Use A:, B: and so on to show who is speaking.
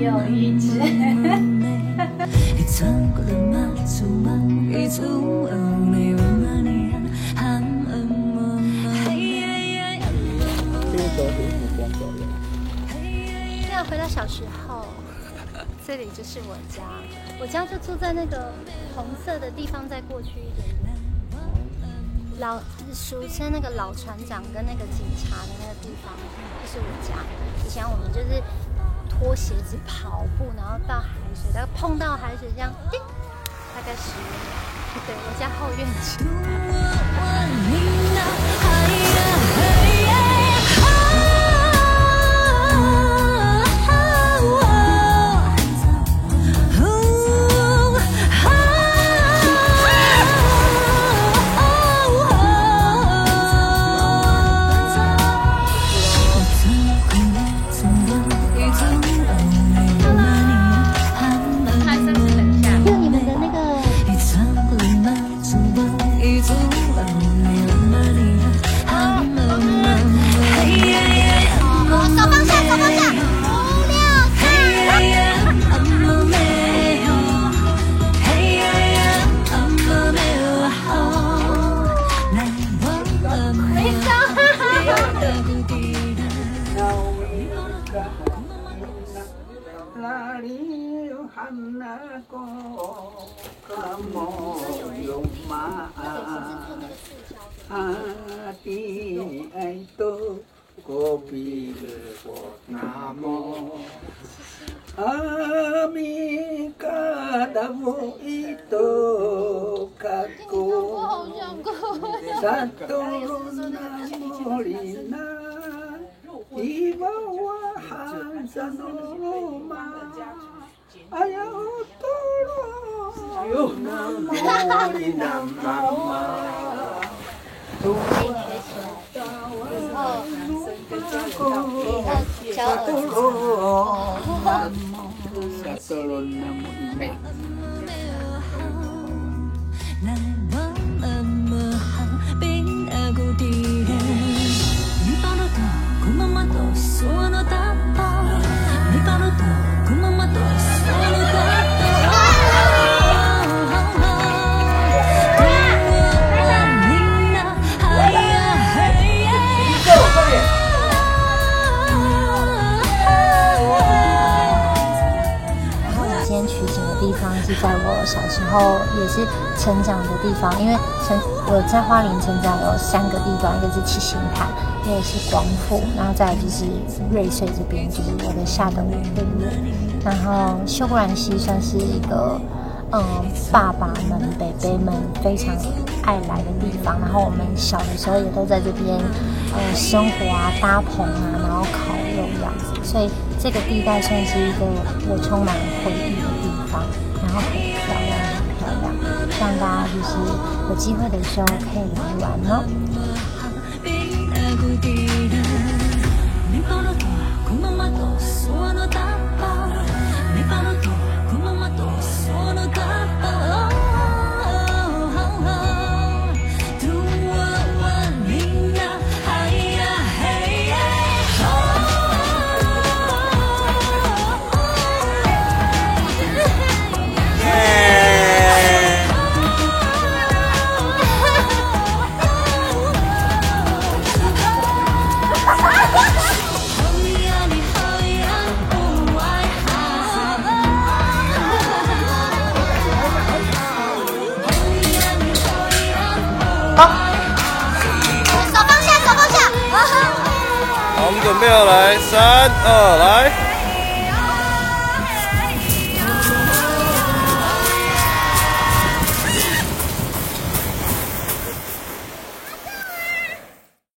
A: 有一只。
B: 现在回到小时候，这里就是我家。我家就住在那个红色的地方，再过去一点点。俗称那个老船长跟那个警察的那个地方，就是我家。以前我们就是脱鞋子跑步，然后到海水，然后碰到海水这样，叮，大概10秒。对，我家后院子。
C: 在我小时候也是成长的地方，因为我在花莲成长有3个地方，一个是七星潭，一个是广府，然后再来就是瑞穗这边，就是我的下等人对面。然后秀姑峦溪算是一个爸爸们、伯伯们非常爱来的地方。然后我们小的时候也都在这边生活啊、搭棚啊，然后烤肉这样子，所以这个地带算是一个我充满回忆的地方。然后很漂亮，很漂亮，希望大家就是有机会的时候可以来玩哦。
D: 准备好来，3、2，来。